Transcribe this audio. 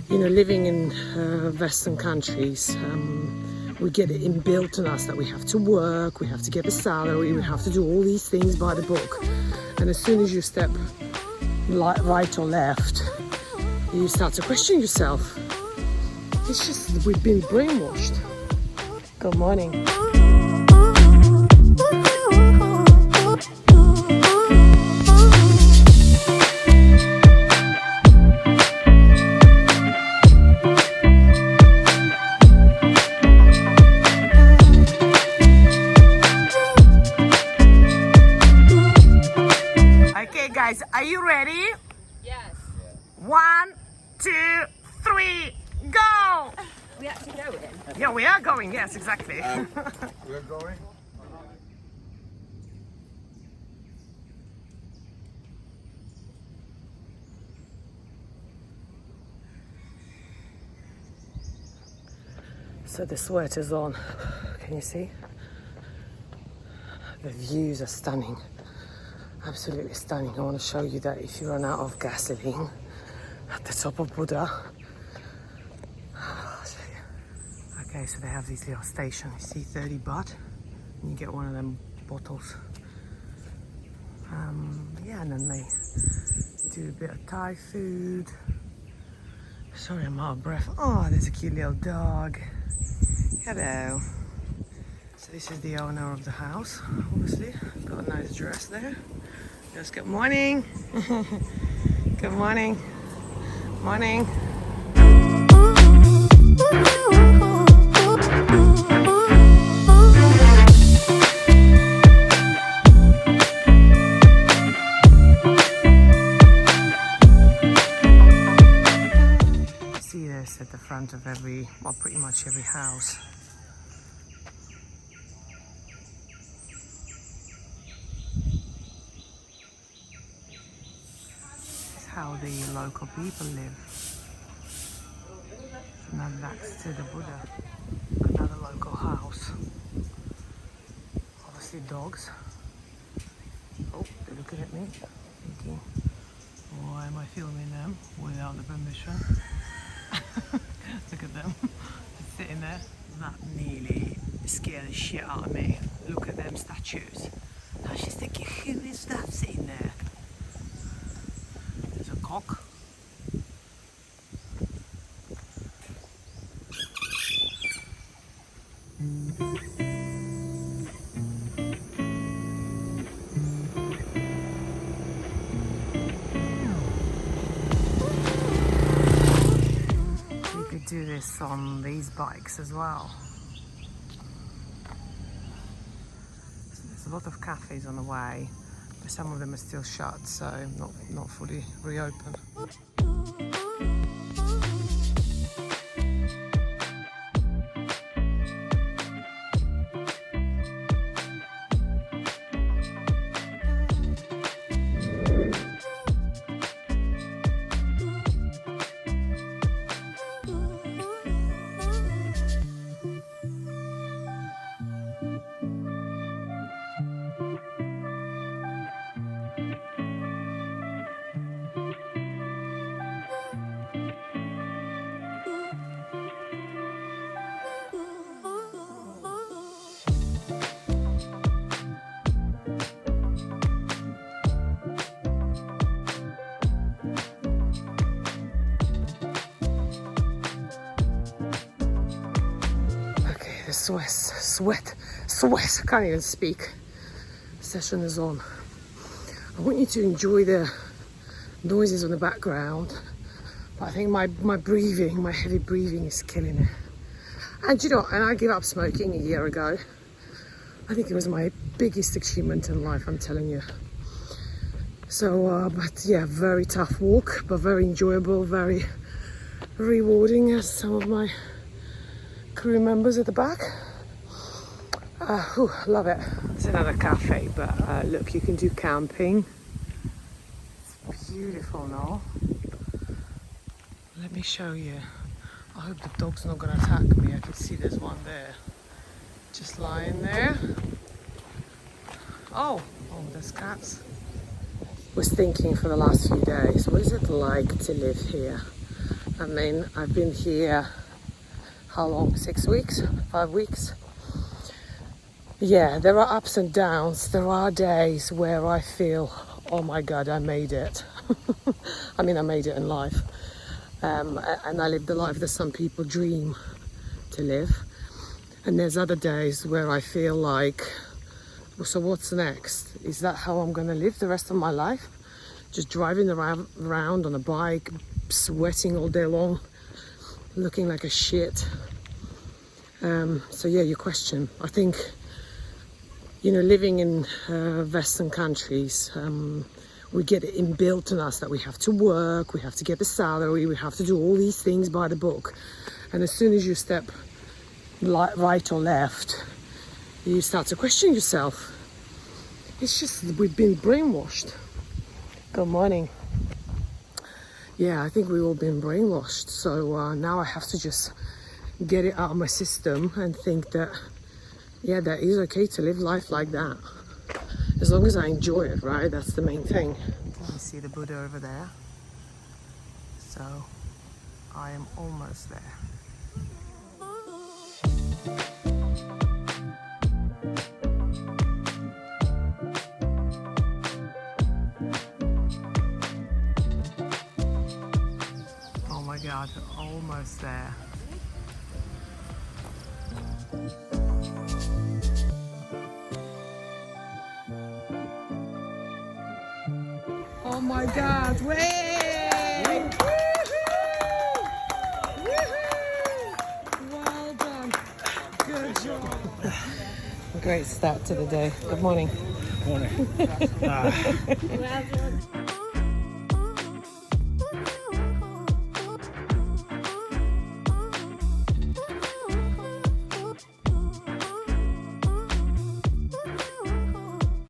You know, living in Western countries, we get it inbuilt in us that we have to work, we have to get a salary, we have to do all these things by the book. And as soon as you step right or left, you start to question yourself. It's just we've been brainwashed. Good morning. Guys, are you ready? Yes. 1, 2, 3, go! We actually going? Yeah, we are going. Yes, exactly. We're going. So the sweat is on. Can you see? The views are stunning. Absolutely stunning. I want to show you that if you run out of gasoline at the top of Buddha. I'll show you. Okay, so they have these little stations. You see 30 baht and you get one of them bottles. Yeah, and then they do a bit of Thai food. Sorry, I'm out of breath. Oh, there's a cute little dog. Hello. So this is the owner of the house, obviously. Got a nice dress there. Yes, good morning. Good morning. Morning. You see this at the front of pretty much every house. How the local people live. And then that's to the Buddha, another local house. Obviously dogs. Oh, they're looking at me, thinking, why am I filming them without the permission? Look at them, just sitting there. That nearly scared the shit out of me. Look at them statues. I was just thinking, who is that sitting there? There's a cock. You could do this on these bikes as well. So there's a lot of cafes on the way, but some of them are still shut, so not fully reopened. The sweat, I can't even speak. Session is on. I want you to enjoy the noises on the background, but I think my breathing, my heavy breathing is killing it. And you know, and I gave up smoking a year ago. I think it was my biggest achievement in life, I'm telling you. So, but yeah, very tough walk, but very enjoyable, very rewarding, as some of my crew members at the back. Love it. It's another cafe, but look, you can do camping. It's beautiful, no? Let me show you. I hope the dog's not gonna attack me. I can see there's one there, just lying there. Oh, there's cats. Was thinking for the last few days, what is it like to live here? I mean, I've been here, how long? 6 weeks? 5 weeks? Yeah, there are ups and downs. There are days where I feel, oh my God, I made it. I mean, I made it in life. And I live the life that some people dream to live. And there's other days where I feel like, well, so what's next? Is that how I'm going to live the rest of my life? Just driving around on a bike, sweating all day long, looking like a shit. So yeah, your question. I think, you know, living in Western countries, we get it inbuilt in us that we have to work, we have to get the salary, we have to do all these things by the book. And as soon as you step right or left, you start to question yourself. It's just, we've been brainwashed. Good morning. Yeah, I think we've all been brainwashed. So now I have to just get it out of my system and think that, yeah, that is okay to live life like that. As long as I enjoy it, right? That's the main thing. You see the Buddha over there. So I am almost there. Oh my God, almost there. Oh my God, way! Well done. Good job. Great start to the day. Good morning. Morning.